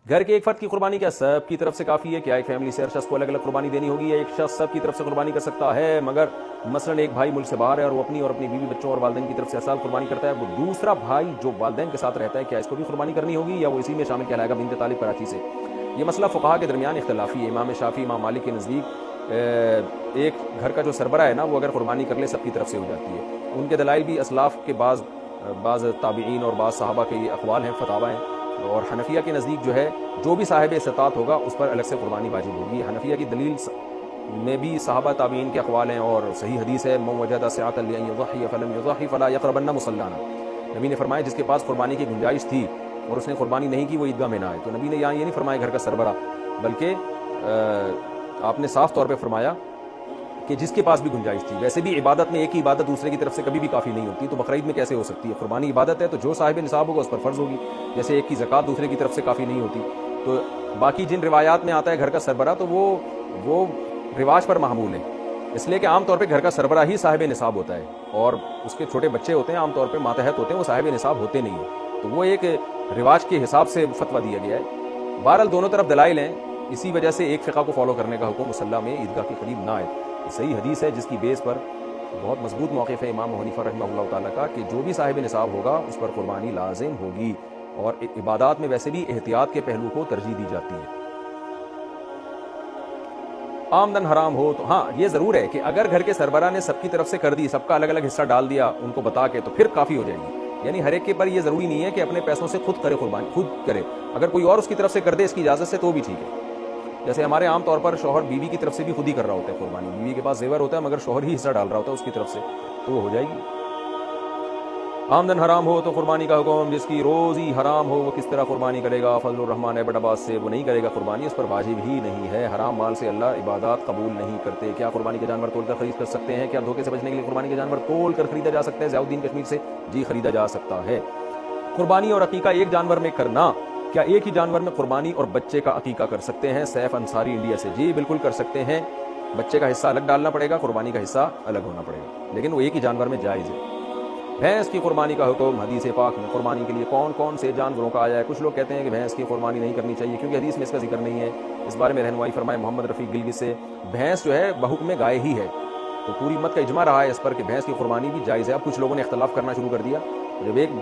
گھر کے ایک فرد کی قربانی کیا سب کی طرف سے کافی ہے؟ کیا ایک فیملی سے ہر شخص کو الگ الگ قربانی دینی ہوگی، یا ایک شخص سب کی طرف سے قربانی کر سکتا ہے؟ مگر مثلا ایک بھائی ملک سے باہر ہے اور وہ اپنی بیوی بچوں اور والدین کی طرف سے ہر سال قربانی کرتا ہے، وہ دوسرا بھائی جو والدین کے ساتھ رہتا ہے کیا اس کو بھی قربانی کرنی ہوگی، یا وہ اسی میں شامل کہلائے گا؟ بنت طالب کراچی سے۔ یہ مسئلہ فقہا کے درمیان اختلافی ہے۔ امام شافعی، امام مالک کے نزدیک ایک گھر کا جو سربراہ ہے نا، وہ اگر قربانی کر لے سب کی طرف سے ہو جاتی ہے۔ ان کے دلائل بھی اسلاف کے بعض تابعین اور بعض صحابہ کے یہ اقوال ہیں، فتاوی ہیں۔ اور حنفیہ کے نزدیک جو ہے جو بھی صاحب استطاعت ہوگا اس پر الگ سے قربانی واجب ہوگی۔ حنفیہ کی دلیل میں بھی صحابہ تابعین کے اقوال ہیں اور صحیح حدیث ہے، من وجد سعۃ لأن یضحی فلم یضحی فلا یقربن مصلانا۔ نبی نے فرمایا جس کے پاس قربانی کی گنجائش تھی اور اس نے قربانی نہیں کی وہ عیدگاہ میں نہ آئے۔ تو نبی نے یہاں یہ نہیں فرمایا گھر کا سربراہ، بلکہ آپ نے صاف طور پہ فرمایا کہ جس کے پاس بھی گنجائش تھی۔ ویسے بھی عبادت میں ایک ہی عبادت دوسرے کی طرف سے کبھی بھی کافی نہیں ہوتی، تو بقرعید میں کیسے ہو سکتی ہے؟ قربانی عبادت ہے تو جو صاحب نصاب ہوگا اس پر فرض ہوگی، جیسے ایک کی زکوٰۃ دوسرے کی طرف سے کافی نہیں ہوتی۔ تو باقی جن روایات میں آتا ہے گھر کا سربراہ تو وہ رواج پر معمول ہے، اس لیے کہ عام طور پہ گھر کا سربراہ ہی صاحب نصاب ہوتا ہے، اور اس کے چھوٹے بچے ہوتے ہیں عام طور پہ ماتحت ہوتے ہیں، وہ صاحب نصاب ہوتے نہیں ہیں، تو وہ ایک رواج کے حساب سے فتویٰ دیا گیا ہے۔ بہرحال دونوں طرف دلائل ہیں، اسی وجہ سے ایک فقہ کو فالو کرنے کا حکم مصلی میں عیدگاہ کے قریب نہ آئے۔ یہ صحیح حدیث ہے جس کی بیس پر بہت مضبوط موقف ہے امام حنیفہ رحمہ اللہ تعالیٰ کا کہ جو بھی صاحب نصاب ہوگا اس پر قربانی لازم ہوگی، اور عبادات میں ویسے بھی احتیاط کے پہلو کو ترجیح دی جاتی ہے۔ آمدن حرام ہو تو ہاں یہ ضرور ہے کہ اگر گھر کے سربراہ نے سب کی طرف سے کر دی، سب کا الگ الگ حصہ ڈال دیا ان کو بتا کے، تو پھر کافی ہو جائے گی۔ یعنی ہر ایک کے پر یہ ضروری نہیں ہے کہ اپنے پیسوں سے خود کرے قربانی، خود کرے، اگر کوئی اور اس کی طرف سے کر دے اس کی اجازت سے تو بھی ٹھیک ہے۔ جیسے ہمارے عام طور پر شوہر بیوی کی طرف سے بھی خود ہی کر رہا ہوتا ہے قربانی، بیوی کے پاس زیور ہوتا ہے مگر شوہر ہی حصہ ڈال رہا ہوتا ہے اس کی طرف سے، تو وہ ہو جائے گی۔ آمدن حرام ہو تو قربانی کا حکم، جس کی روزی حرام ہو وہ کس طرح قربانی کرے گا؟ فضل الرحمان ایبٹ عباس سے، وہ نہیں کرے گا قربانی، اس پر واجب ہی نہیں ہے، حرام مال سے اللہ عبادات قبول نہیں کرتے۔ کیا قربانی کے جانور تول کر خرید کر سکتے ہیں؟ کیا دھوکے سے بچنے کے لیے قربانی کے جانور تول کر خریدا جا سکتا ہے؟ ضیاء الدین کشمیر سے، جی خریدا جا سکتا ہے۔ قربانی اور عقیقہ ایک جانور میں کرنا، کیا ایک ہی جانور میں قربانی اور بچے کا عقیقہ کر سکتے ہیں؟ سیف انصاری انڈیا سے، جی بالکل کر سکتے ہیں، بچے کا حصہ الگ ڈالنا پڑے گا، قربانی کا حصہ الگ ہونا پڑے گا، لیکن وہ ایک ہی جانور میں جائز ہے۔ بھینس کی قربانی کا حکم، حدیث پاک میں قربانی کے لیے کون کون سے جانوروں کا آیا ہے؟ کچھ لوگ کہتے ہیں کہ بھینس کی قربانی نہیں کرنی چاہیے کیونکہ حدیث میں اس کا ذکر نہیں ہے، اس بارے میں رہنمائی فرمائے محمد رفیق گلگی سے۔ بھینس جو ہے بحکم گائے ہی ہے، تو پوری امت کا اجماع رہا ہے اس پر کہ بھینس کی قربانی بھی جائز ہے۔ اب کچھ لوگوں نے اختلاف کرنا شروع کر دیا، جب ایک